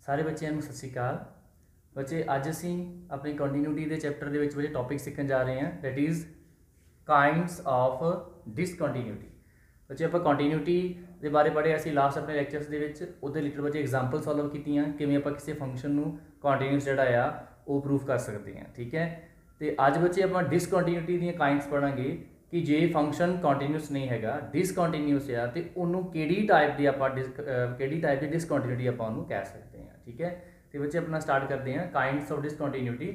सारे बच्चों को सत श्री अकाल। बच्चे अज असी अपनी कंटीन्यूटी के चैप्टर के बच्चे टॉपिक सीखन जा रहे हैं, दैट इज़ काइंड्स ऑफ डिसकंटीन्यूटी। बच्चे आप कंटीन्यूटी के बारे पढ़े असी लास्ट अपने लैक्चर्स के रिलेटेड बच्चे एग्जाम्पल सॉल्व की किमें आप किसी फंक्शन को कंटीन्यूस जोड़ा आ वो प्रूफ कर सकते हैं। ठीक है, तो अज बच्चे आप डिसकंटीन्यूटी दी काइंड्स पढ़ांगे कि जे फंक्शन कंटीन्यूस नहीं है, डिसकंटीन्यूस आ, तो उन्होंने किहड़ी टाइप की आप किहड़ी टाइप की डिसकंटीन्यूटी आप कह सकते हैं। ठीक है, तो बच्चे अपना स्टार्ट करते हैं काइंड्स ऑफ डिसकंटीन्यूटी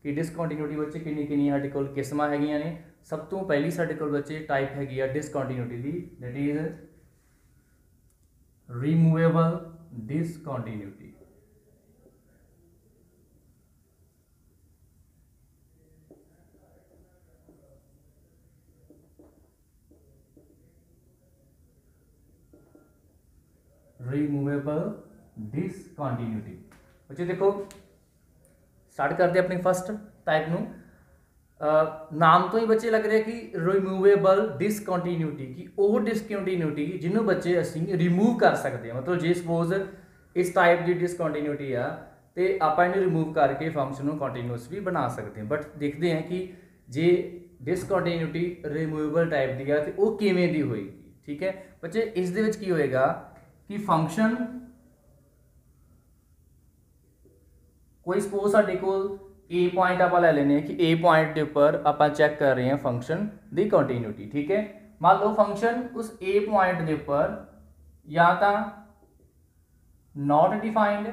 कि डिसकंटीन्यूटी बच्चे किन्नी साडे कोल किस्मां हैगियां ने। सब तो पहली साडे कोल बच्चे टाइप हैगी आ डिसकंटीन्यूटी दी, दैट इज रिमूवेबल डिसकंटीन्यूटी। रिमूवेबल डिसकंटीन्यूटी बच्चे देखो स्टार्ट करते अपनी फर्स्ट टाइप नू। नाम तो ही बच्चे लग रहे कि रिमूवेबल डिसकंटीन्यूटी की वो डिसकंटीन्यूटी जिन्होंने बच्चे असी रिमूव कर सकते हैं। मतलब जे सपोज इस टाइप की डिसकंटीन्यूटी आ तो आप रिमूव करके फंक्शन को कंटीन्यूस भी बना सकते हैं। बट देखते हैं कि जे डिसकंटीन्यूटी रिमूवेबल टाइप की है तो वो किवें दी होएगी। ठीक है बच्चे, इस दे विच की होएगा कि फंक्शन कोई सपोज साडे कोल ए पॉइंट आप लै लेने कि ए पॉइंट के उपर आप चैक कर रहे हैं फंक्शन दी कंटीन्यूटी। ठीक है, मान लो फंक्शन उस ए पॉइंट के उपर या तो नॉट डिफाइंड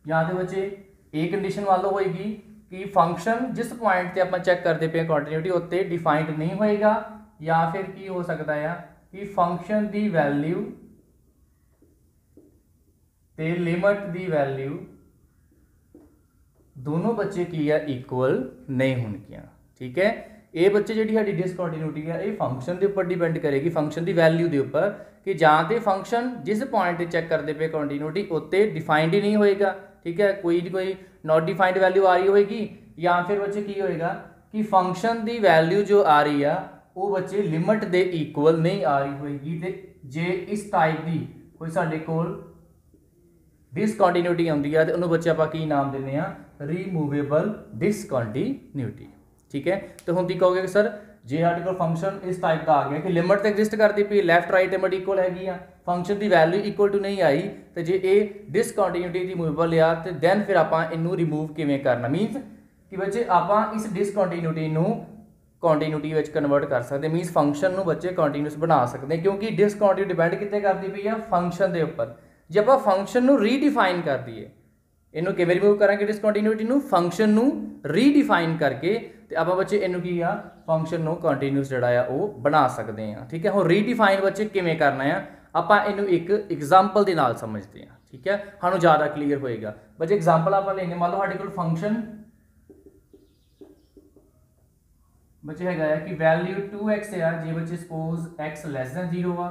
या तो बच्चे ए कंडीशन मान लो होएगी कि फंक्शन जिस पॉइंट से आप चैक करते पे कंटीन्यूटी उत्ते डिफाइंड नहीं होएगा, या फिर की हो सकता है कि फंक्शन की वैल्यू ते लिमिट की वैल्यू दोनों बच्चे की है इक्वल नहीं होंगियां। ठीक है, ये बच्चे जी साडी डिसकंटीन्यूटी है ये फंक्शन के उपर डिपेंड करेगी, फंक्शन की वैल्यू के उपर कि जां ते फंक्शन जिस पॉइंट से चैक करते पे कंटीन्यूटी उत्ते डिफाइंड ही नहीं होएगा। ठीक है, कोई नॉट डिफाइंड वैल्यू आ रही होएगी, या फिर बच्चे की होएगा कि फंक्शन की वैल्यू जो आ रही है वो बच्चे लिमिट के इक्वल नहीं आ रही होएगी। तो जे इस टाइप की कोई साडे कोल डिसकंटीन्यूटी आती है तो उन्होंने बच्चे आप नाम देने रिमूवेबल डिसकंटीन्यूटी। ठीक है, तो हम की कहोगे कि सर जे साडे कोल फंक्शन इस टाइप का आ गया कि लिमिट तो एग्जिस्ट करती पई, लैफ्ट राइट लिमिट इक्वल हैगी आ, फंक्शन की वैल्यू इक्वल टू नहीं आई, तो जे ये डिसकंटीन्यूटी रिमूवेबल आ तो दैन फिर आप इनू रिमूव किवें करना। मीनस कि बच्चे आप इस डिसकंटीन्यूटी कंटीन्यूटी में कन्वर्ट कर सकते, मीनस फंक्शन में बच्चे कंटीन्यूस बना सकते हैं, क्योंकि डिसकंटीन्यूटी डिपेंड कितने करती पई है फंक्शन के उपर। जो आप फंक्शन को रीडिफाइन कर दिए, इनू किवें रिमूव करांगे डिसकंटीन्यूटी नू, फंक्शन को रीडिफाइन करके तो आप बच्चे इनू की आ फंक्शन को कंटीन्यूस जोड़ा आ वो बना सकते हैं। ठीक है, हम रीडिफाइन बच्चे किवें करना है आप इनू एक एग्जाम्पल के नाल समझते हैं। ठीक है, सानू ज़्यादा क्लीयर होएगा। बच्चे एग्जाम्पल आप लेने, मान लो साडे कोल फंक्शन बच्चे है कि वैल्यू 2x है जे बच्चे सपोज x लैस दैन 0 आ,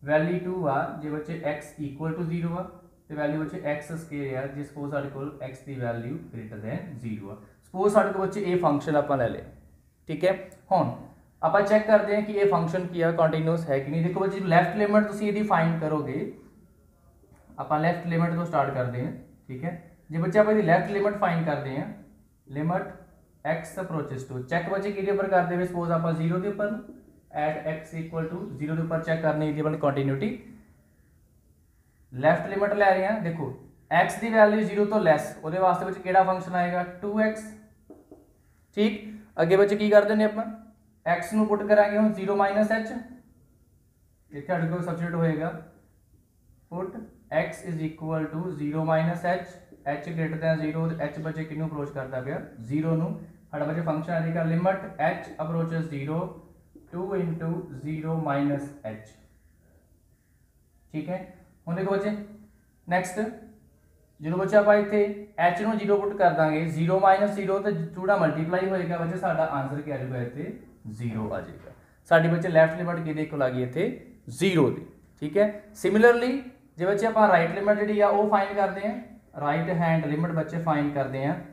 वैल्यू 2 आ जे बच्चे x इक्वल टू 0 आ, तो वैल्यू बच्चे x स्क्वायर है जे सपोज साडे कोल x की वैल्यू ग्रेटर दैन 0 आ। सपोज साडे कोल बच्चे ये फंक्शन आप ले लें। ठीक है, हुण आप चैक करते हैं कि ये फंक्शन की कंटीन्यूस है कि नहीं। देखो बच्चे लैफ्ट लिमिट तुसीं इहदी फाइंड करोगे, आप लैफ्ट लिमिट तो स्टार्ट करते हैं। ठीक है, जो बच्चे आप लैफ्ट लिमिट फाइंड करते हैं, limit x approaches to check बच्चे कि करते हैं सपोज आप 0 के उपर एट x इक्वल टू 0 के उपर चैक करनी है अपनी कंटीन्यूटी, लैफ्ट लिमिट ले रहे हैं। देखो x की वैल्यू 0 तो लैस, वो वास्ते बच्चे केड़ा फंक्शन आएगा 2x। ठीक, अगे बच्चे की करते हैं आप x नू पुट करांगे हम 0 माइनस h, इत्थे साडे कोल सबस्टिट्यूट होएगा put x is equal to 0 minus h, h greater than 0, h बच्चे किनू अप्रोच करता गया 0 नू, साडा बच्चे फंक्शन आएगा limit h approaches 0 2 into 0 minus h। ठीक है, हम देखो बच्चे नेक्स्ट जो बच्चे आप इतने एच नू 0 पुट कर देंगे 0 माइनस 0 तो चूड़ा मल्टीप्लाई होएगा बच्चे साडा आंसर क्या आएगा इतने 0 आ जाएगा। साडी बच्चे लैफ्ट लिमिट किहदे कोल आ गई इतने 0 दी। ठीक है, सिमिलरली जो बच्चे आप राइट लिमिट जी वो फाइंड करते हैं, राइट हैंड लिमिट बच्चे फाइंड करते हैं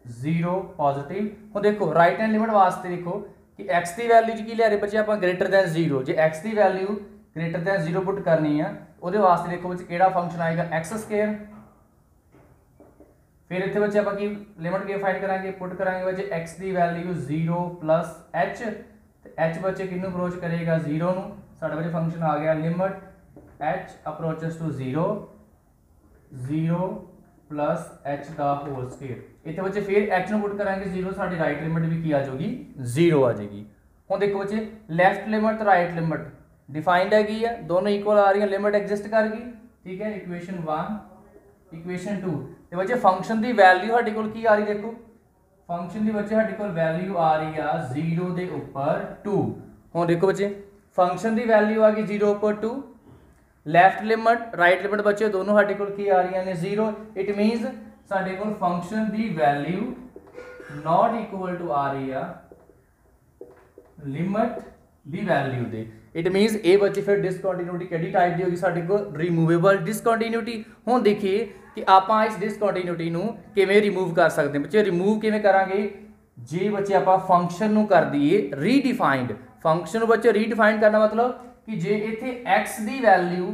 0 पॉजिटिव। हम देखो राइट हैंड लिमिट वास्ते देखो कि x की वैल्यू की लिया बच्चे आप ग्रेटर दैन 0, जो x की वैल्यू ग्रेटर दैन 0 पुट करनी है ਉਹਦੇ ਵਾਸਤੇ देखो बच्चे ਕਿਹੜਾ फंक्शन आएगा x²। फिर इतने बच्चे आप लिमिट के फाइंड कराएंगे पुट कराएंगे बच्चे x की वैल्यू 0 प्लस h तो h बच्चे किन्नू अप्रोच करेगा 0 नू साडा बच्चे फंक्शन आ गया limit h approaches to 0 0 plus h का होल स्क्वायर। इतने बच्चे फिर h नू पुट कराएंगे 0 साडी राइट लिमिट भी की आ जाएगी 0 आ जाएगी। हुण देखो बच्चे लैफ्ट लिमिट तो राइट लिमिट डिफाइंड हैगी है दोनों इक्वल आ रही है लिमिट एग्जिस्ट कर गई ठीक है। इक्वेशन 1 इक्वेशन 2 ਤੇ ਬੱਚੇ ਫੰਕਸ਼ਨ ਦੀ ਵੈਲਿਊ ਸਾਡੇ ਕੋਲ ਕੀ ਆ ਰਹੀ ਦੇਖੋ ਫੰਕਸ਼ਨ ਦੀ ਬੱਚੇ ਸਾਡੇ ਕੋਲ ਵੈਲਿਊ ਆ ਰਹੀ ਆ 0 ਦੇ ਉੱਪਰ 2। ਹੁਣ ਦੇਖੋ ਬੱਚੇ ਫੰਕਸ਼ਨ ਦੀ ਵੈਲਿਊ ਆ ਗਈ 0 ਉੱਪਰ 2 ਲੈਫਟ ਲਿਮਟ ਰਾਈਟ ਲਿਮਟ ਬੱਚੇ ਦੋਨੋਂ ਸਾਡੇ ਕੋਲ ਕੀ ਆ ਰਹੀਆਂ ਨੇ 0 ਇਟ ਮੀਨਸ ਸਾਡੇ ਕੋਲ function the value not equal to ਆ ਰਹੀ ਆ ਲਿਮਟ ਦੀ ਵੈਲਿਊ ਦੇ। इट मीनस ए बच्चे फिर डिसकंटिन्यूटी किहड़ी टाइप की होगी साडे कोल रिमूवेबल डिसकंटिन्यूटी। हुण देखिए कि आपां इस डिसकंटिन्यूटी नूं किवें रिमूव कर सकते हैं बच्चे रिमूव किवें करांगे जे बच्चे आपां फंक्शन नूं कर दईए रीडिफाइंड फंक्शन नूं बच्चे रीडिफाइंड करना मतलब कि जे इत्थे x की वैल्यू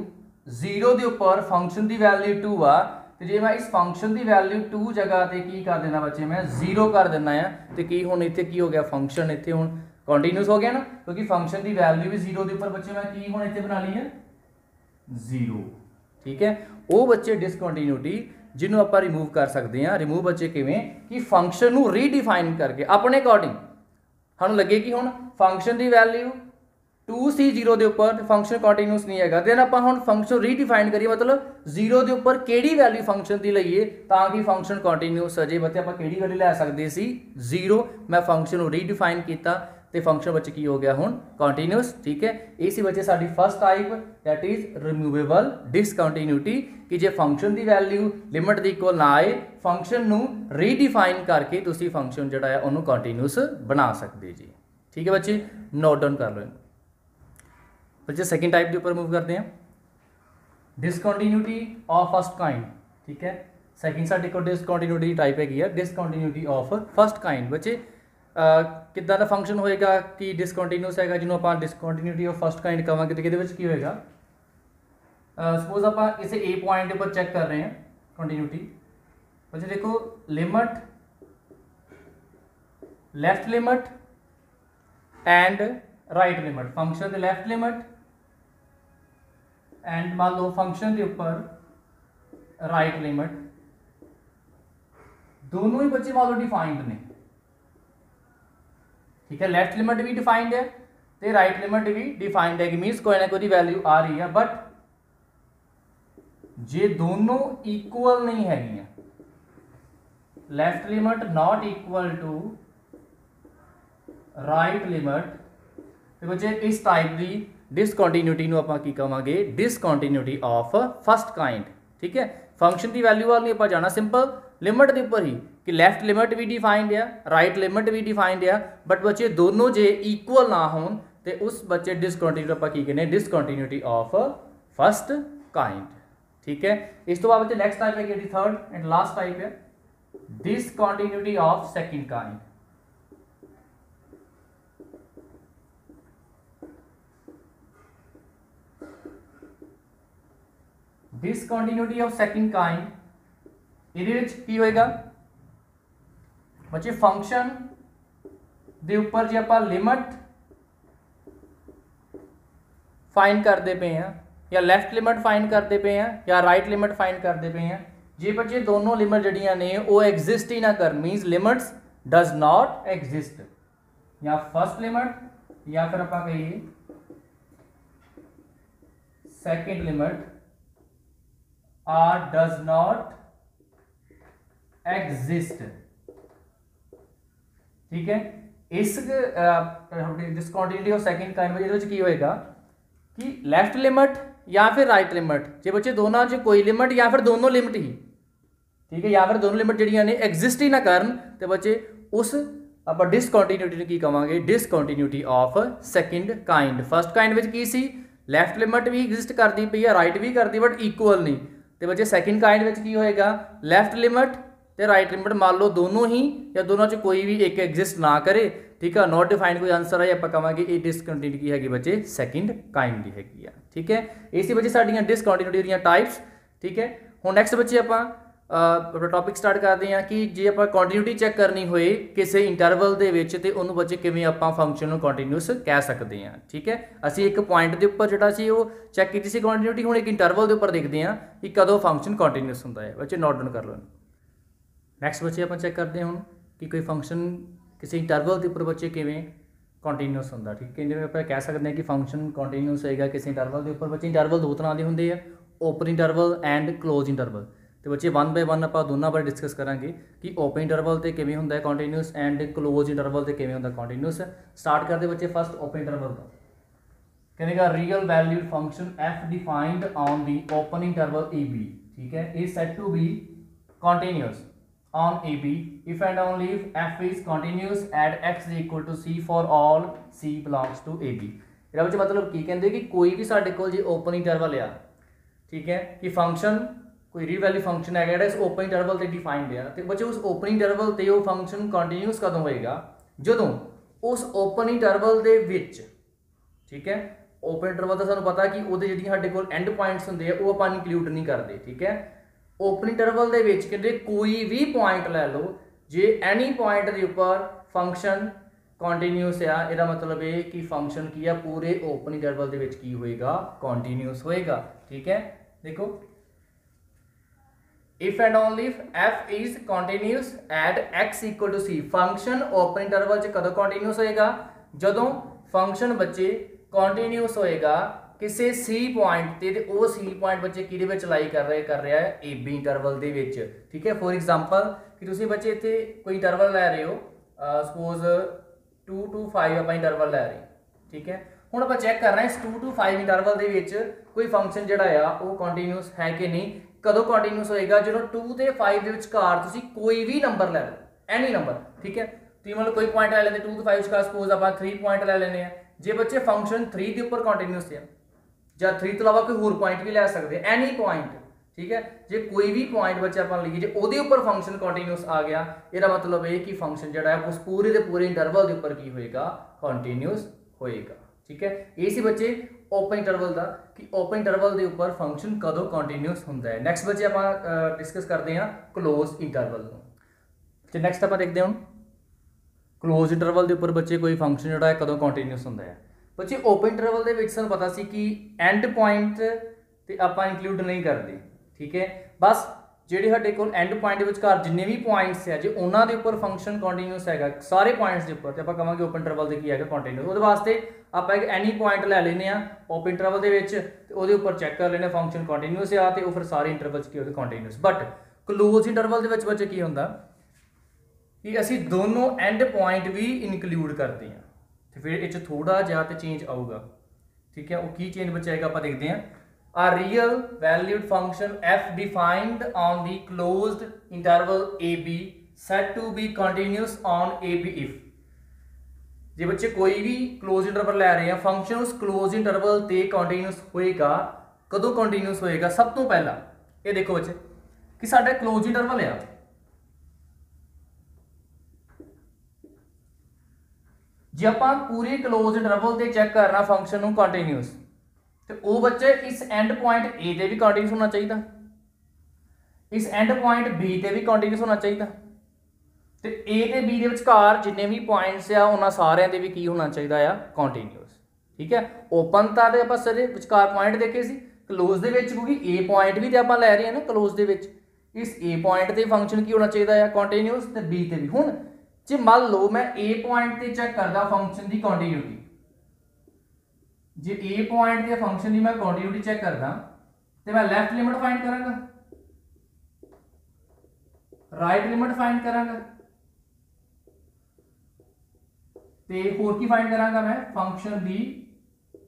0 के उपर फंक्शन की वैल्यू 2 आ तो जे मैं इस फंक्शन की वैल्यू 2 जगह ते की कर देना बच्चे मैं 0 कर देना है तो की हुण इत्थे की हो गया फंक्शन इत्थे हुण कंटीन्यूस हो गया ना क्योंकि फंक्शन की वैल्यू भी 0 के ऊपर बच्चे मैं की हुण इत्थे बना ली है 0 ठीक है। वो बच्चे डिसकंटीन्यूटी जिन्हों आप रिमूव कर सकते हैं रिमूव बच्चे किवें कि फंक्शन नूं रीडिफाइन करके अपने अकॉर्डिंग सानूं लगे कि हुण फंक्शन की वैल्यू 2 सी 0 के उपर फंक्शन कंटीन्यूस नहीं है दैन आप हुण फंक्शन रीडिफाइन करिए मतलब 0 के उपर किहड़ी वैल्यू फंक्शन की लईए तां कि फंक्शन कंटीन्यूस अजे बच्चे आप किहड़ी वैल्यू लै सकते सी 0 मैं फंक्शन नूं रीडिफाइन किया तो फंक्शन बच्चे की हो गया हुण कंटीन्यूस ठीक है। इसी बच्चे साडी first type that is removable discontinuity कि जे फंक्शन की वैल्यू लिमिट दी इक्वल ना आए फंक्शन नूं रीडिफाइन करके तुसी फंक्शन जिहड़ा है उहनूं कंटीन्यूस बना सकते जी ठीक है बच्चे नोट डाउन कर लो। बच्चे सेकेंड टाइप के ऊपर मूव करते हैं डिसकंटीन्यूटी ऑफ फर्स्ट काइंड ठीक है। सेकेंड साडे कोल डिसकंटीन्यूटी टाइप हैगी है डिसकंटीन्यूटी ऑफ फर्स्ट काइंड बच्चे कितना का फंक्शन होएगा कि डिसकंटीन्यूस है जिन्होंं आप डिसकंटीन्यूटी ऑफ फर्स्ट काइंड कहांगे तो किहदे विच की होएगा सपोज आप इसे ए पॉइंट पर चेक कर रहे हैं कंटीन्यूटी बच्चे देखो limit left limit and right limit function the left limit and मान लो फंक्शन के ऊपर राइट लिमिट दोनों ही बच्चे मान लो डिफाइंड ने ठीक है। लेफ्ट लिमिट भी डिफाइंड है तो राइट लिमिट भी डिफाइंड है मीनस कोई ना कोई वैल्यू आ रही है बट जे दोनों इक्वल नहीं है left limit not equal to right limit तो बच्चे इस टाइप की डिसकंटीन्यूटी नूं आपां की कहांगे डिसकंटीन्यूटी ऑफ फर्स्ट काइंड ठीक है। फंक्शन की वैल्यू वाल नहीं आपां जाना सिंपल लिमिट के उपर ही कि लैफ्ट लिमिट भी डिफाइंड है राइट लिमिट भी डिफाइंड है बट बच्चे दोनों जे इक्वल ना हो तो उस बच्चे डिसकंटीन्यूटी आप की कहने डिसकंटीन्यूटी ऑफ फर्स्ट काइंड ठीक है। इस तो बाद बच्चे नैक्सट टाइप है कि थर्ड एंड लास्ट टाइप है discontinuity of second kind. Discontinuity of second kind ਇਹਦੇ ਵਿੱਚ ਕੀ ਹੋਏਗਾ ਬੱਚੇ ਫੰਕਸ਼ਨ ਦੇ ਉੱਪਰ ਜੇ ਆਪਾਂ ਲਿਮਟ फाइंड करते पे हैं या लैफ्ट लिमिट फाइंड करते पे हैं या राइट लिमिट फाइंड करते पे हैं जे बच्चे दोनों लिमिट जड़ियां ने वो एग्जिस्ट ही ना कर means limits does not exist या फर्स्ट लिमिट या फिर आप कहिए second limit or does not exist ठीक है। इस डिसकंटीन्यूटी ऑफ सेकंड काइंड में की होएगा कि लैफ्ट लिमिट या फिर राइट लिमिट जे बच्चे दोनों च कोई लिमिट या फिर दोनों लिमिट ही ठीक है या फिर दोनों लिमिट जड़ियां ने एग्जिस्ट ही ना करन ते बच्चे उस आप डिसकंटीन्यूटी नूं की कहांगे discontinuity of second kind. First kind में की सी लैफ्ट लिमिट भी एग्जिस्ट करती पई है राइट भी करती बट इक्वल नहीं तो बच्चे सेकंड काइंड में की होएगा लैफ्ट लिमिट ते राइट लिमिट मान लो दोनों ही या दोनों च कोई भी एक एग्जिस्ट ना करे ठीक है, नॉट डिफाइंड कोई आंसर है ਆਪਾਂ ਕਹਾਂਗੇ ਇਹ डिसकंटिन्यूटी ਕੀ ਹੈਗੀ ਬੱਚੇ ਸੈਕਿੰਡ ਕਾइंड ਦੀ ਹੈਗੀ ਆ। ਠੀਕ ਹੈ, ਇਸੇ ਬੱਚੇ ਸਾਡੀਆਂ डिसकंटिन्यूटी ਦੀਆਂ ਟਾਈਪਸ। ਠੀਕ ਹੈ, ਹੁਣ ਨੈਕਸਟ ਬੱਚੇ ਆਪਾਂ ਆਪਣਾ ਟੌਪਿਕ ਸਟਾਰਟ ਕਰਦੇ ਹਾਂ ਕਿ ਜੇ ਆਪਾਂ ਕੰਟੀਨਿਊਟੀ ਚੈੱਕ ਕਰਨੀ ਹੋਏ ਕਿਸੇ ਇੰਟਰਵਲ ਦੇ ਵਿੱਚ ਤੇ ਉਹਨੂੰ ਬੱਚੇ ਕਿਵੇਂ ਆਪਾਂ ਫੰਕਸ਼ਨ ਨੂੰ ਕੰਟੀਨਿਊਸ ਕਹਿ ਸਕਦੇ ਹਾਂ। ਠੀਕ ਹੈ, ਅਸੀਂ ਇੱਕ ਪੁਆਇੰਟ ਦੇ ਉੱਪਰ ਜਿਹੜਾ ਸੀ ਉਹ ਚੈੱਕ ਕੀਤੀ ਸੀ ਕੰਟੀਨਿਊਟੀ, ਹੁਣ ਇੱਕ ਇੰਟਰਵਲ ਦੇ ਉੱਪਰ ਦੇਖਦੇ ਹਾਂ ਕਿ ਕਦੋਂ ਫੰਕਸ਼ਨ ਕੰਟੀਨਿਊਸ ਹੁੰਦਾ ਹੈ। ਬੱਚੇ ਨੋਟ ਡਾਊਨ ਕਰ ਲਓ। ਨੈਕਸਟ ਬੱਚੇ ਆਪਾਂ ਚੈੱਕ ਕਰਦੇ ਹਾਂ ਹੁਣ ਕਿ ਕੋਈ ਫੰਕਸ਼ਨ ਕਿਸੇ ਇੰਟਰਵਲ ਦੇ ਉੱਪਰ ਬੱਚੇ ਕਿਵੇਂ ਕੰਟੀਨਿਊਸ ਹੁੰਦਾ। ਠੀਕ ਹੈ, ਜਿਵੇਂ ਆਪਾਂ ਕਹਿ ਸਕਦੇ ਹਾਂ ਕਿ ਫੰਕਸ਼ਨ ਕੰਟੀਨਿਊਸ ਹੋਏਗਾ ਕਿਸੇ ਇੰਟਰਵਲ ਦੇ ਉੱਪਰ। ਬੱਚੇ ਇੰਟਰਵਲ ਦੋ ਤਰ੍ਹਾਂ ਦੇ ਹੁੰਦੇ ਆ, open interval and close interval. तो बच्चे वन बाय वन आप दोनों बारे डिस्कस करांगे कि ओपन इंटरवल तो किवें हुंदा है कंटीन्यूस एंड क्लोज इंटरवल तो किवें हुंदा कंटीन्यूस। स्टार्ट करते बच्चे फर्स्ट ओपन इंटरवल तो कहेगा real valued function F defined on the open interval A B. ठीक है, is said to be continuous on A B if and only if F is continuous at X is equal to C for all C belongs to A B. ਇਹਦਾ ਬੱਚੇ मतलब की कहते कि कोई भी साडे कोल जे ओपन इंटरवल आ, ठीक है, कि फंक्शन कोई रियल वैल्यू फंक्शन है इस ओपन इंटरवल से डिफाइंड है तो बच्चे उस ओपन इंटरवल से वो फंक्शन कंटीन्यूस कदों होएगा जदों उस ओपन इंटरवल दे विच। ठीक है, ओपन इंटरवल का सानू पता कि उहदे जिहड़ियां साडे कोल एंड पॉइंट्स हुंदे आ वो आपां इंक्लूड नहीं करते। ठीक है, ओपन इंटरवल दे विच कहंदे कोई भी पॉइंट लै लो जे एनी पॉइंट दे उपर फंक्शन कंटीन्यूस आ, इहदा मतलब है कि फंक्शन की है पूरे ओपन इंटरवल दे विच की होएगा कंटीन्यूस होएगा। ठीक है, देखो if and only if f is continuous at x equal to c function open interval च कदों कंटीन्यूस होएगा जदों फंक्शन बच्चे कंटीन्यूस होएगा किसी c पॉइंट ते वो c पॉइंट बच्चे किहदे विच लाई कर रहा है ए बी इंटरवल दे विच। ठीक है, फॉर एग्जांपल कि तुसीं बच्चे इत्थे कोई इंटरवल लै रहे हो सपोज 2 to 5 आपां इंटरवल लै रहे। ठीक है, हुण आपां चैक करना है इस 2 to 5 इंटरवल दे विच कोई फंक्शन जिहड़ा आ वो कंटीन्यूस है कि नहीं। कदों कंटीन्यूस होएगा जो 2 ते 5 के विचकार तुसीं कोई भी नंबर लै लो, एनी नंबर। ठीक है, तुसीं मतलब कोई पॉइंट लै लेंदे 2 ते 5 विचकार सपोज आप 3 पॉइंट लै लेने जे बच्चे फंक्शन 3 के उपर कंटीन्यूस है या 3 तो इलावा कोई होर पॉइंट भी लै सकते एनी पॉइंट। ठीक है, जे कोई भी पॉइंट बच्चे आप लीए जो उहदे उपर फंक्शन कंटीन्यूस आ गया इसदा मतलब है कि फंक्शन जिहड़ा है उस पूरे के पूरे इंटरवल के उपर की होएगा कंटीन्यूस होएगा। ठीक है, ये सी बच्चे ओपन इंटरवल का कि ओपन इंटरवल के उपर फंक्शन कदों कंटीन्यूस होंदा है। नैक्सट बच्चे आप डिस्कस करते हैं क्लोज इंटरवल। तो नैक्सट आप देखते हैं क्लोज इंटरवल के उपर बच्चे कोई फंक्शन जो है कदों कंटीन्यूस होंदा है। बच्चे ओपन इंटरवल के सानूं पता सी कि एंड पॉइंट ते आपां इंक्लूड नहीं करते। ठीक है, बस ਜਿਹੜੇ ਸਾਡੇ ਕੋਲ एंड पॉइंट ਦੇ ਵਿਚਕਾਰ ਜਿੰਨੇ ਵੀ ਪੁਆਇੰਟਸ ਹੈ ਜੇ ਉਹਨਾਂ ਦੇ ਉੱਪਰ ਫੰਕਸ਼ਨ ਕੰਟੀਨਿਊਸ ਹੈਗਾ ਸਾਰੇ ਪੁਆਇੰਟਸ ਦੇ ਉੱਪਰ ਤੇ ਆਪਾਂ ਕਹਾਂਗੇ ਓਪਨ ਇੰਟਰਵਲ ਦੇ ਕੀ ਹੈਗਾ ਕੰਟੀਨਿਊਸ। ਉਹਦੇ ਵਾਸਤੇ ਆਪਾਂ ਇੱਕ ਐਨੀ ਪੁਆਇੰਟ ਲੈ ਲੈਨੇ ਆ ਓਪਨ ਇੰਟਰਵਲ ਦੇ ਵਿੱਚ ਤੇ ਉਹਦੇ ਉੱਪਰ ਚੈੱਕ ਕਰ ਲੈਨੇ ਫੰਕਸ਼ਨ ਕੰਟੀਨਿਊਸ ਆ ਤੇ ਉਹ ਫਿਰ ਸਾਰੇ ਇੰਟਰਵਲਸ ਕੀ ਉਹਦੇ ਕੰਟੀਨਿਊਸ। ਬਟ ਕਲੋਜ਼ ਇੰਟਰਵਲ ਦੇ ਵਿੱਚ ਬੱਚੇ ਕੀ ਹੁੰਦਾ ਕਿ ਅਸੀਂ ਦੋਨੋਂ ਐਂਡ ਪੁਆਇੰਟ ਵੀ ਇਨਕਲੂਡ ਕਰਦੇ ਹਾਂ ਤੇ ਫਿਰ ਇਹ 'ਚ ਥੋੜਾ ਜਿਹਾ ਤੇ ਚੇਂਜ ਆਊਗਾ। ਠੀਕ ਹੈ, ਉਹ ਕੀ ਚੇਂਜ ਬੱਚੇ ਆਏਗਾ ਆਪਾਂ ਦੇਖਦੇ ਹਾਂ। A real valued function f defined on the closed interval ab said to be continuous on ab if जे बच्चे कोई भी क्लोज इंटरवल ले रहे हैं फंक्शन उस क्लोज इंटरवल ते कंटीन्यूस होएगा कदों कंटीन्यूस होएगा। सब तो पहला ये देखो बच्चे कि साडा क्लोज इंटरवल है जे आपां पूरे क्लोज इंटरवल ते चेक करना फंक्शन नूं कंटीन्यूस तो वो बच्चे इस एंड पॉइंट ए ते भी कंटीन्यूस होना चाहिए, इस एंड पॉइंट बी ते भी कंटीन्यूस होना चाहिए तो ए ते बी दे विचकार जिन्ने भी पॉइंट्स आ उन्हां सारियां दे भी की होना चाहिए आ कंटीन्यूस। ठीक है, ओपन तां दे आपां सारे विचकार पॉइंट देखे सी क्लोज दे विच क्योंकि ए पॉइंट भी ते आपां लै रहे हैं ना क्लोज दे विच इस ए पॉइंट ते फंक्शन की होना चाहिए आ कंटीन्यूस ते बी ते भी। हुण जे मान लो मैं ए पॉइंट ते चेक करदा फंक्शन दी कंटीन्यूटी जे ए पॉइंट के फंक्शन की मैं कंटीन्यूटी चेक करदा तो मैं लैफ्ट लिमिट फाइंड करांगा राइट लिमिट फाइंड करांगा ते होर की फाइंड करांगा मैं फंक्शन की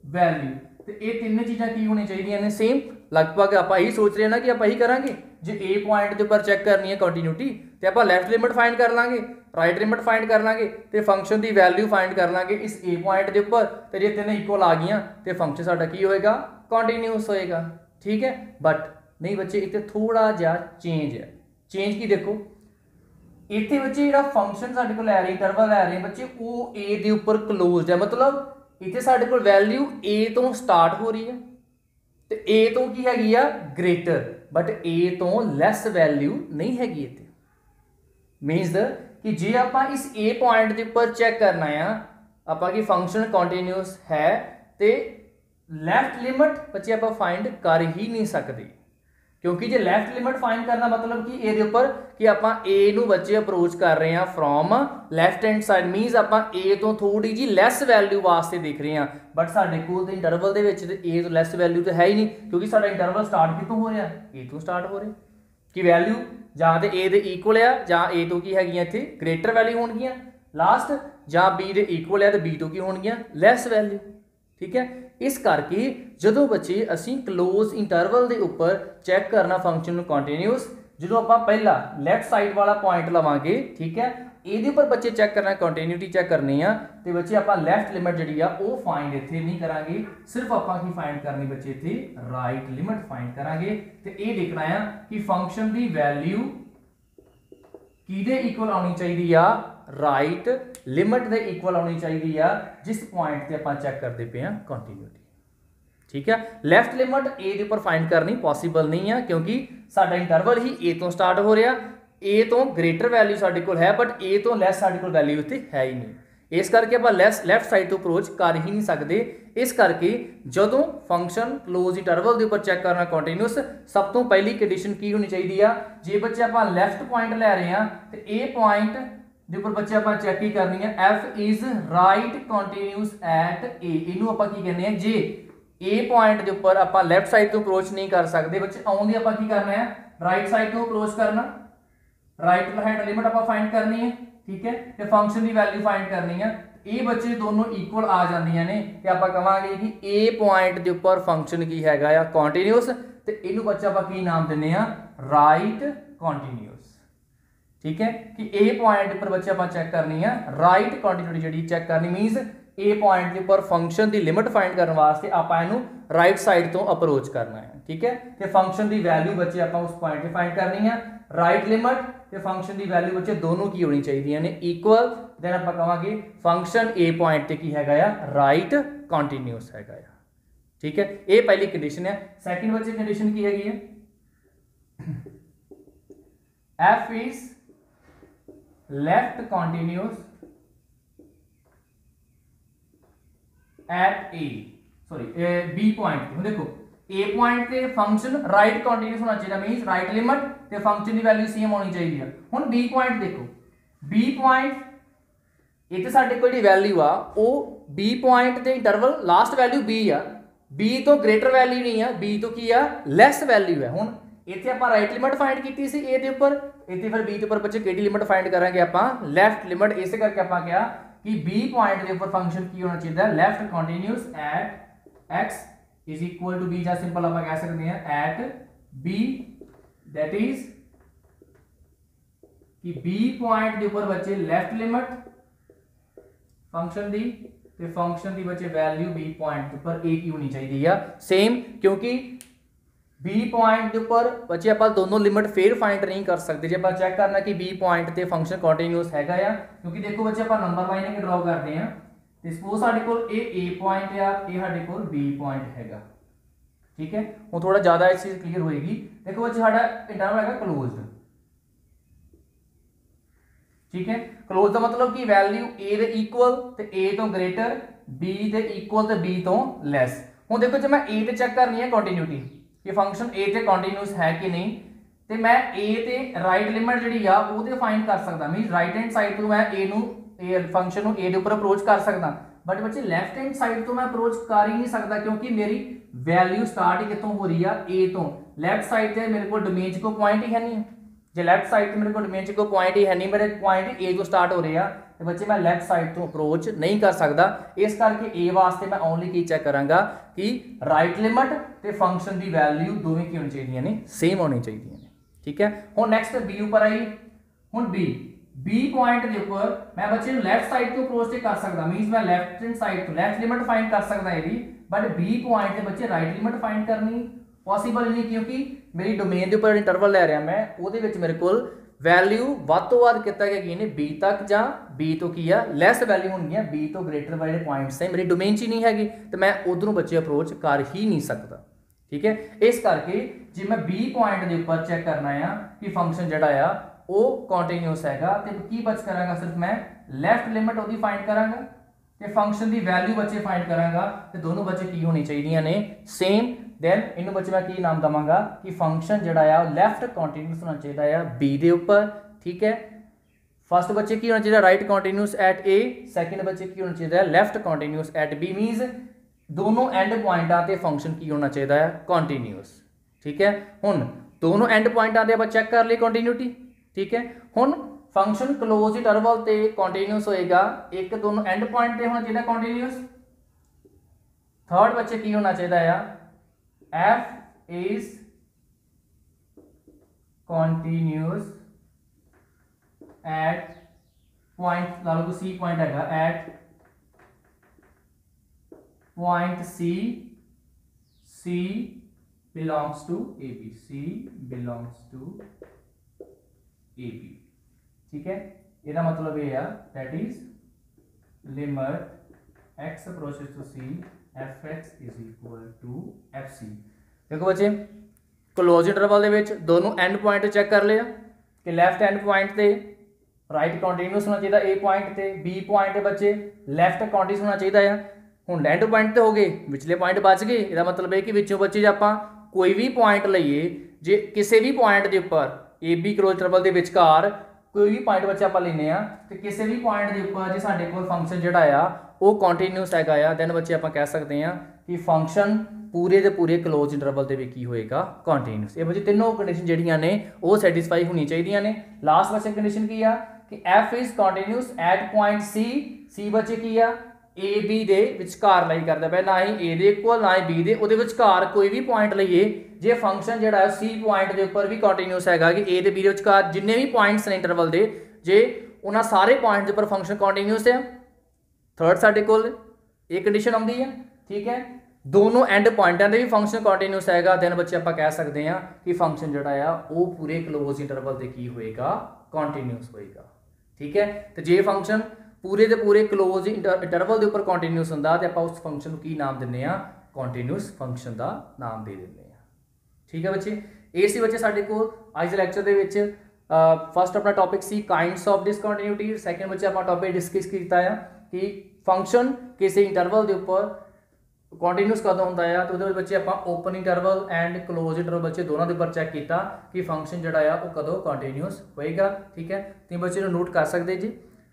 वैल्यू। तो ये तीन चीज़ां की होनी चाहिए ने सेम लगभग आप यही सोच रहे हैं ना कि आप यही करांगे जे ए पॉइंट के उपर चेक करनी है कंटीन्यूटी तो आप लैफ्ट लिमिट फाइंड कर लांगे राइट लिमिट फाइंड कर लांगे तो फंक्शन की वैल्यू फाइंड कर लांगे इस ए पॉइंट के उपर तो जे तीन इक्वल आ गई तो फंक्शन साडा की होएगा कंटीन्यूस होएगा। ठीक है, बट नहीं बच्चे इतने थोड़ा जिहा चेंज है। चेंज की देखो ਇੱਥੇ ਬੱਚੇ ਜਿਹੜਾ ਫੰਕਸ਼ਨ ਸਾਡੇ ਕੋਲ ਲੈ ਰਹੇ ਇੰਟਰਵਲ ਲੈ ਰਹੇ ਬੱਚੇ ਉਹ a ਦੇ ਉੱਪਰ ਕਲੋਜ਼ਡ ਹੈ, ਮਤਲਬ ਇੱਥੇ ਸਾਡੇ ਕੋਲ ਵੈਲਿਊ a ਤੋਂ ਸਟਾਰਟ ਹੋ ਰਹੀ ਹੈ ਤੇ a ਤੋਂ ਕੀ ਹੈਗੀ ਆ ਗ੍ਰੇਟਰ, ਬਟ a ਤੋਂ ਲੈਸ ਵੈਲਿਊ ਨਹੀਂ ਹੈਗੀ ਇੱਥੇ। ਮੀਨਸ ਕਿ ਜੇ ਆਪਾਂ ਇਸ a ਪੁਆਇੰਟ ਦੇ ਉੱਪਰ ਚੈੱਕ ਕਰਨਾ ਆ ਆਪਾਂ ਕਿ ਫੰਕਸ਼ਨ ਕੰਟੀਨਿਊਸ ਹੈ ਤੇ ਲੈਫਟ ਲਿਮਟ ਬੱਚੇ ਆਪਾਂ ਫਾइंड ਕਰ ਹੀ ਨਹੀਂ ਸਕਦੇ, क्योंकि जे लैफ्ट लिमिट फाइंड करना मतलब कि ए दे ऊपर कि आपां ए नू बच्चे अप्रोच कर रहे हैं फ्रॉम लैफ्ट हैंड साइड, मीनस आपां ए तो थोड़ी जी लैस वैल्यू वास्ते देख रहे हैं, बट साडे कोल ते इंटरवल दे विच ए तो लैस वैल्यू तो है ही नहीं, क्योंकि साडा इंटरवल स्टार्ट कितों हो रहा ए तो स्टार्ट हो रहा कि वैल्यू जां ते ए दे इक्वल आ जां ए तो की हैगियां इत्थे ग्रेटर वैल्यू होणगियां लास्ट, जां बी दे इक्वल आ ते बी तो की होणगियां लैस वैल्यू। ठीक है, इस करके जदों बच्चे असीं क्लोज इंटरवल के उपर चैक करना फंक्शन कंटीन्यूअस, जो आप पहला लैफ्ट साइड वाला पॉइंट लवांगे, ठीक है, ये उपर बच्चे चैक करना कंटीन्यूटी चैक करनी है तो बच्चे आप लैफ्ट लिमिट जी वो फाइंड इत्थे नहीं करांगे, सिर्फ आप की फाइंड करनी बच्चे इत्थे राइट लिमिट फाइंड करांगे तो ये देखना है कि फंक्शन की वैल्यू किहदे इक्वल आनी चाहिए आ, राइट लिमिट दे इक्वल आनी चाहिए आ जिस पॉइंट ते आपां चेक करते पे कंटीन्यूटी। ठीक है, लैफ्ट लिमिट ए दे उपर फाइंड करनी पॉसीबल नहीं है, क्योंकि साडा इंटरवल ही ए तो स्टार्ट हो रहा, ए तो ग्रेटर वैल्यू साडे कोल है बट ए तो लैस साडे कोल वैल्यू इत्थे है ही नहीं, इस करके आपां लैफ्ट साइड तो अप्रोच कर ही नहीं सकते। इस करके जदों फंक्शन क्लोज इंटरवल के उपर चैक करना कंटीन्यूअस, सब तो पहली कंडीशन की होनी चाहिए, जे बच्चे आपां लैफ्ट पॉइंट लै रहे हैं तो ए पॉइंट ਦੇ ਉੱਪਰ ਬੱਚੇ ਆਪਾਂ ਚੈੱਕ ਕੀ ਕਰਨੀ ਹੈ f is right continuous at a, ਇਹਨੂੰ ਆਪਾਂ ਕੀ ਕਹਿੰਦੇ ਆ ਜੇ a ਪੁਆਇੰਟ ਦੇ ਉੱਪਰ ਆਪਾਂ ਲੈਫਟ ਸਾਈਡ ਤੋਂ ਅਪਰੋਚ ਨਹੀਂ ਕਰ ਸਕਦੇ ਬੱਚੇ, ਆਉਂਦੀ ਆਪਾਂ ਕੀ ਕਰਨਾ ਹੈ ਰਾਈਟ ਸਾਈਡ ਤੋਂ ਅਪਰੋਚ ਕਰਨਾ, ਰਾਈਟ ਹੈਂਡ ਲਿਮਿਟ ਆਪਾਂ ਫਾਈਂਡ ਕਰਨੀ ਹੈ। ਠੀਕ ਹੈ, ਤੇ ਫੰਕਸ਼ਨ ਦੀ ਵੈਲਿਊ ਫਾਈਂਡ ਕਰਨੀ ਹੈ, ਇਹ ਬੱਚੇ ਦੋਨੋਂ ਇਕੁਅਲ ਆ ਜਾਂਦੀਆਂ ਨੇ ਤੇ ਆਪਾਂ ਕਹਾਂਗੇ ਕਿ a ਪੁਆਇੰਟ ਦੇ ਉੱਪਰ ਫੰਕਸ਼ਨ ਕੀ ਹੈਗਾ ਆ ਕੰਟੀਨਿਊਸ, ਤੇ ਇਹਨੂੰ ਬੱਚਾ ਆਪਾਂ ਕੀ ਨਾਮ ਦਿੰਨੇ ਆ ਰਾਈਟ ਕੰਟੀਨਿਊਸ। ठीक है, कि ए पॉइंट पर बच्चे आप चेक करनी है राइट कंटीन्यूटी जी चेक करनी, मीनस ए पॉइंट के उपर फंक्शन की लिमिट फाइंड करने वास्ते आप राइट साइड तो अप्रोच करना है। ठीक है, तो फंक्शन की वैल्यू बच्चे आप उस पॉइंट पर फाइंड करनी है, राइट लिमिट तो फंक्शन की वैल्यू बच्चे दोनों की होनी चाहिए ने इक्वल, दैन आप कहांगे फंक्शन ए पॉइंट ते की हैगा राइट कंटीन्यूअस हैगा। ठीक है, ये पहली कंडीशन है। सैकेंड बच्चे कंडीशन की हैगी है F is left continuous at a b point। ਹੁਣ ਦੇਖੋ a point ਤੇ ਫੰਕਸ਼ਨ ਰਾਈਟ ਕੰਟੀਨਿਊਸ ਹੋਣਾ ਚਾਹੀਦਾ, ਮੀਨਸ ਰਾਈਟ ਲਿਮਿਟ ਤੇ ਫੰਕਸ਼ਨ ਦੀ ਵੈਲਿਊ ਸੇਮ ਹੋਣੀ ਚਾਹੀਦੀ ਆ। ਹੁਣ b ਪੁਆਇੰਟ ਦੇਖੋ, b ਪੁਆਇੰਟ ਇੱਥੇ ਸਾਡੇ ਕੋਲ ਜਿਹੜੀ ਵੈਲਿਊ ਆ ਉਹ b ਪੁਆਇੰਟ ਤੇ ਇੰਟਰਵਲ ਲਾਸਟ ਵੈਲਿਊ b ਆ, b ਤੋਂ ਗ੍ਰੇਟਰ ਵੈਲਿਊ ਨਹੀਂ ਆ, b ਤੋਂ ਕੀ ਆ ਲੈਸ ਵੈਲਿਊ ਹੈ। ਹੁਣ ਇੱਥੇ ਆਪਾਂ ਰਾਈਟ ਲਿਮਿਟ ਫਾइंड ਕੀਤੀ ਸੀ a ਦੇ ਉੱਪਰ, ਇੱਥੇ ਫਿਰ b ਦੇ ਉੱਪਰ ਬੱਚੇ ਕਿਹੜੀ ਲਿਮਿਟ ਫਾइंड ਕਰਾਂਗੇ ਆਪਾਂ ਲੈਫਟ ਲਿਮਿਟ, ਇਸੇ ਕਰਕੇ ਆਪਾਂ ਕਿਹਾ कि b पॉइंट के ऊपर फंक्शन की होना चाहिए left continuous at x is equal to b, या सिंपल आप कह सकते हैं एट b, दैट इज कि b पॉइंट के ऊपर बच्चे लेफ्ट लिमिट फंक्शन दी ते फंक्शन की बच्चे वैल्यू b पॉइंट के ऊपर a की होनी चाहिए सेम, क्योंकि b पॉइंट के ऊपर बच्चे आप दोनों लिमिट फिर फाइंड नहीं कर सकते जब आप चेक करना कि b पॉइंट ते फंक्शन कंटीन्यूअस हैगा या, क्योंकि देखो बच्चे आप नंबर लाइन एक ड्रॉ करते हैं तो सपोज साडे कोल a पॉइंट है, ये साडे कोल b पॉइंट हैगा। ठीक है, हुण थोड़ा ज्यादा इस चीज क्लियर होएगी। देखो बच्चे साडा इंटरवल हैगा क्लोज्ड। ठीक है, क्लोज का मतलब कि वैल्यू a दे इक्वल ते a तो ग्रेटर, b दे इक्वल ते b तो लैस। हुण देखो जब मैं a ते चेक करनी है कंटीन्यूटी कि फंक्शन ए ते कंटीन्यूअस है कि नहीं, तो मैं ए ते राइट लिमिट जी वो फाइंड कर सकता, मीन राइट हैंड साइड तो मैं ए नू फंक्शन ए के उपर अप्रोच कर सकता, बट बच्चे लैफ्ट हैंड साइड तो मैं अप्रोच कर ही नहीं सकता, क्योंकि मेरी वैल्यू स्टार्ट ही कितों हो रही है ए तो। लैफ्ट साइड से मेरे को डोमेन को पॉइंट ही है नहीं, जो लैफ्ट साइड मेरे को डोमेन को पॉइंट ही है नहीं, मेरे पॉइंट ए तो स्टार्ट हो रहे हैं तो बच्चे मैं लैफ्ट साइड तो अप्रोच नहीं कर सकता। इस करके ए वास्ते मैं ओनली की चेक करांगा कि राइट लिमिट ते फंक्शन की वैल्यू दोवें की होनी चाहिए ने सेम होनी चाहिए। ठीक है, हुण नैक्सट बी उपर आई। हुण बी पॉइंट के उपर मैं बच्चे लैफ्ट साइड तो अप्रोच कर सकता, मीनस मैं लैफ्ट हैंड साइड तो लैफ्ट लिमिट फाइंड कर सकता है, बट बी पॉइंट के बच्चे राइट लिमिट फाइंड करनी पॉसीबल नहीं, क्योंकि मेरी डोमेन के उपर इंटरवल लै रहा मैं वो मेरे को वैल्यू ਵੱਧ ਤੋਂ ਵੱਧ कितना गया कि बी तक ਜਾਂ बी तो की आ लैस वैल्यू होनी है बी तो ग्रेटर वाले पॉइंट्स है मेरी डोमेन च ही नहीं हैगी तो मैं उधरों बच्चे अप्रोच कर ही नहीं सकता ठीक है। इस करके जे मैं बी पॉइंट के उपर चैक करना है कि फंक्शन जिहड़ा आ वो कॉन्टीन्यूअस हैगा तो की बच करांगा सिर्फ मैं लैफ्ट लिमिट उहदी फाइंड करांगा ते फंक्शन की वैल्यू बच्चे फाइंड करांगा तो दोनों बच्चे की होनी चाहिए ने सेम। दैन इनू बच्चे मैं की नाम देवांगा कि फंक्शन जिहड़ा आ लैफ्ट कॉन्टीन्यूअस होना चाहिए बी दे उपर ठीक है। फर्स्ट बच्चे की होना चाहिए right continuous at A second बच्चे की होना चाहिए left continuous at B means दोनों एंड पॉइंटा ते फंक्शन की होना चाहिए कॉन्टीन्यूअस ठीक है। हुण दोनों एंड पॉइंटा ते आपां चैक कर लिए कॉन्टीन्यूटी ठीक है। हुण फंक्शन क्लोज इंटरवल ते कॉन्टीन्यूअस होएगा एक दोनों एंड पॉइंट ते होना चाहिए कॉन्टीन्यूअस। थर्ड बच्चे की होना चाहिए f is continuous at point ला लो C पॉइंट है at point C belongs to AB C belongs to AB ठीक है। इसका मतलब ये है that is limit x approaches to C fx is equal to fc। देखो बच्चे क्लोज इंटरवल दे विच दोनों एंड पॉइंट चेक कर लिया कि लैफ्ट एंड पॉइंट ते राइट कॉन्टीन्यूअस होना चाहिए ए पॉइंट ते बी पॉइंट बच्चे लैफ्ट कॉन्टीन्यूअस होना चाहिए है। हुण एंड पॉइंट ते हो गए विचले पॉइंट बच गए इसका मतलब है कि विचों बच्चे जे आपां कोई भी पॉइंट लईए जे किसी भी पॉइंट के उपर ए बी क्लोज इंटरवल के विचकार कोई भी पॉइंट बच्चे आप लेने तो किसी भी पॉइंट के उपर जो साढ़े को फंक्शन जोड़ा आ वो कॉन्टीन्यूअस हैगा दैन बच्चे आप कह सकते हैं कि फंक्शन पूरे के पूरे क्लोज इंटरवल के की होएगा कॉन्टीन्यूअस। ये बच्चे तीनों कंडीशन जिहड़ियां ने वो सैटिस्फाई होनी चाहिए ने। लास्ट बच्चे कंडीशन की आ कि F is continuous at point C बच्चे की आ ए बी दे विचकार लाई करदा पे ना ही ए दे इक्वल ना ही बी दे उहदे विचकार कोई भी पॉइंट लईए जे फंक्शन जिहड़ा है सी पॉइंट के उपर भी कॉन्टीन्यूअस हैगा कि ए ते बी दे विचकार जिन्ने भी पॉइंट्स ने इंटरवल दे जे उन्हां सारे पॉइंट के उपर फंक्शन कॉन्टीन्यूअस है। थर्ड साडे कोल ये कंडीशन आउंदी है ठीक है। दोनों एंड पॉइंटां दे भी फंक्शन कॉन्टीन्यूअस हैगा दैन बच्चे आप कह सकते हैं कि फंक्शन जिहड़ा आ वो पूरे क्लोज इंटरवल ते की होएगा कॉन्टीन्यूअस होएगा ठीक है। तो जे फंक्शन पूरे के पूरे क्लोज इंटरवल के उपर कॉन्टीन्यूअस हुंदा ते आपां उस फंक्शन नूं की नाम दिंदे आ कॉन्टीन्यूअस फंक्शन का नाम दे दिंदे आ ठीक है बच्चे। ये सी बच्चे साडे कोल अज दे लैक्चर दे विच फस्ट अपना टॉपिक सी काइंड्स ऑफ डिसकंटिन्यूटी सैकेंड बच्चे आपां टॉपिक डिस्कस कीता है कि फंक्शन किसी इंटरवल के उपर कॉन्टीन्यूअस कदों होंदा है तो बच्चे आपां open interval and close interval बच्चे दोनों के उपर चैक किया कि फंक्शन जिहड़ा आ वो कदों कॉन्टीन्यूअस होएगा ठीक है। तो बच्चे नूं नोट कर सकते जी।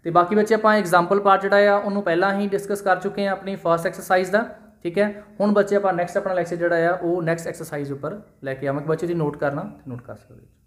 तो बाकी बच्चे आपां एग्जाम्पल पार्ट जिहड़ा आ उहनूं पहलां ही डिस्कस कर चुके हैं अपनी फर्स्ट एक्सरसाइज का ठीक है। हुण बच्चे आपां नैक्सट अपना लैक्चर जिहड़ा आ वो नैक्सट एक्सरसाइज उपर लैके आवांगे बच्चे जी नोट करना नोट कर सकते।